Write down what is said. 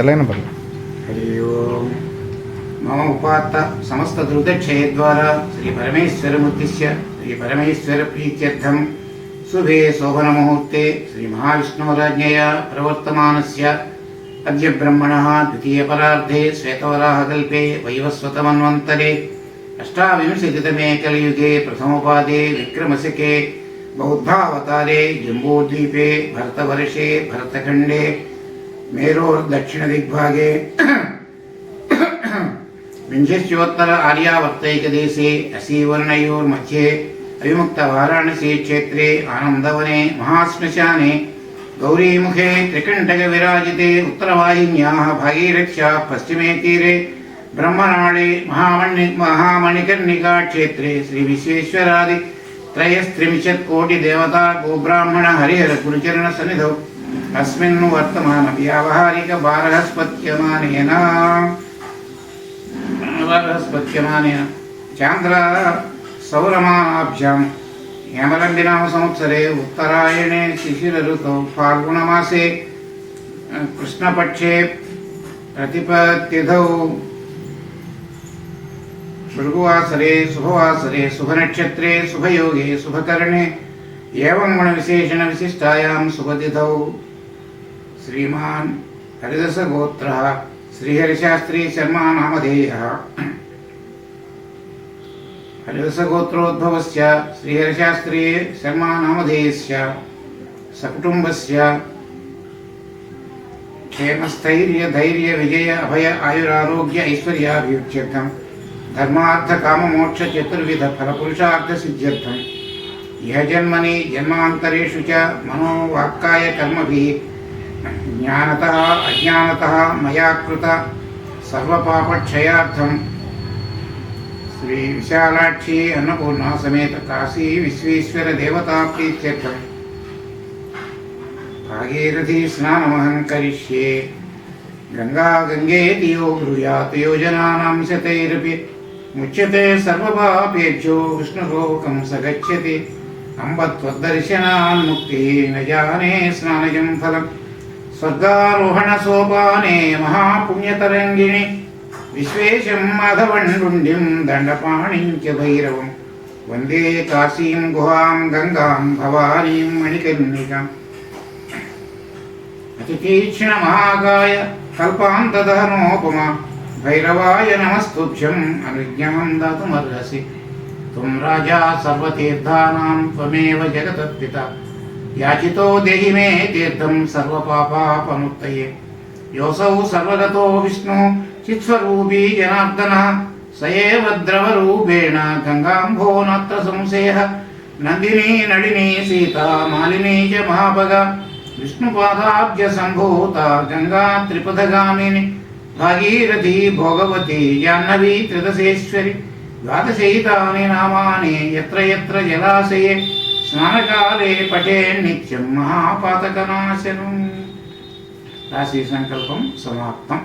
ఎలాగైనా పర్లేదు. హరి ఓం. మమ ఉపాత్త సమస్త దుర్దక్షయద్వారా శ్రీ పరమేశ్వరమూర్తిస్య శ్రీ పరమేశ్వర ప్రీత్యర్థం శుభే శోభన ముహూర్తే శ్రీ మహావిష్ణురాజ్ఞయా ప్రవర్తమానస్య అద్య బ్రహ్మణః ద్వితీయ పరార్ధే శ్వేతవరాహకల్పే వైవస్వతమన్వంతరే అష్టావింశతితమే కలియుగే ప్రథమోపాదే విక్రమశకే బౌద్ధావతారే జంబూద్వీపే భరతవర్షే భరతఖండే मेरोर्दक्षिणदिग्भागे विंशत्योत्तर आर्यावर्तैकदेशे असीवर्णयोर्मध्ये अविमुक्तवाराणसी क्षेत्रे आनन्दवने महाश्मशाने गौरीमुखे त्रिकण्टकविराजिते उत्तरवाहिन्याः भागीरथ्याः पश्चिमे तीरे ब्रह्मनाळे महामणिकर्णिका क्षेत्रे श्रीविश्वेश्वरादि त्रयस्त्रिंशत्कोटिदेवता गोब्राह्मण हरिहर गुरुचरणसन्निधौ अस्मिन् वर्तमान व्यावहारिक बारहस्पत्यमानेन चान्द्र सौरमानाभ्यां हेमलम्बिनाम संवत्सरे उत्तरायणे शिशिर ऋतौ फाल्गुणमासे कृष्णपक्षे प्रतिपत्तिथौ भृगुवासरे शुभवासरे शुभनक्षत्रे शुभयोगे शुभकरणे एवं गुणविशेषण विशिष्टायां शुभतिथौ श्रीमान् हरिदासगोत्रः श्रीहरिशास्त्री शर्मा नामधेयः हरिदासगोत्रोद्भवस्य श्रीहरिशास्त्री शर्मा नामधेयस्य सकुटुम्बस्य क्षेमस्थैर्य धैर्य विजय अभय आयुरारोग्य ऐश्वर्याभिवृद्ध्यर्थं धर्मार्थ काम मोक्ष चतुर्विध फलपुरुषार्थ सिद्ध्यर्थं यह जन्मनि जन्मांतरेषु च मनोवाक्काय कर्मभिः ज्ञानतः अज्ञानतः मया कृत सर्वपापक्षयार्थं श्री विशालाक्षी अन्नपूर्णा समेत काशी विश्वेश्वर देवता प्रीत्यर्थं भागीरथी स्नानमहं करिष्ये गंगा गंगेति यो ब्रूयात् योजनानां शतैरपि मुच्यते सर्वपापेभ्यो विष्णुलोकं स गच्छति अम्ब त्वद्दर्शनान्मुक्तिः न जाने स्नानजं फलम् स्वर्गारोहण सोपाने महापुण्यतरङ्गिणि विश्वेशं माधवण्डुण्डिं दण्डपाणिं च भैरवं वन्दे काशीं गुहां गंगां भवानीं मणिकर्णिकाम् अतितीक्ष्णमहाकाय कल्पान्तदहनोपमा भैरवाय नमस्तुभ्यम् अनुज्ञां दातुमर्हसि त्वं राजा सर्वतीर्थानां त्वमेव जगतत्पिता याचितो देहि मे तीर्थं सर्वपापापमुक्तये योऽसौ सर्वगतो विष्णु चित्स्वरूपी जनार्दनः स एव द्रवरूपेण गङ्गाम्भो नात्र संशयः नन्दिनी नलिनी सीता मालिनी च महाभगा विष्णुपादाब्जसम्भूता गङ्गा त्रिपथगामिनी भागीरथी भोगवती जाह्नवी त्रिदशेश्वरी द्वादशैतानि नामानि यत्र यत्र जलाशये स्नानकाले पठेन् नित्यं महापातकनाशनम् राशि संकल्पं समाप्तम्।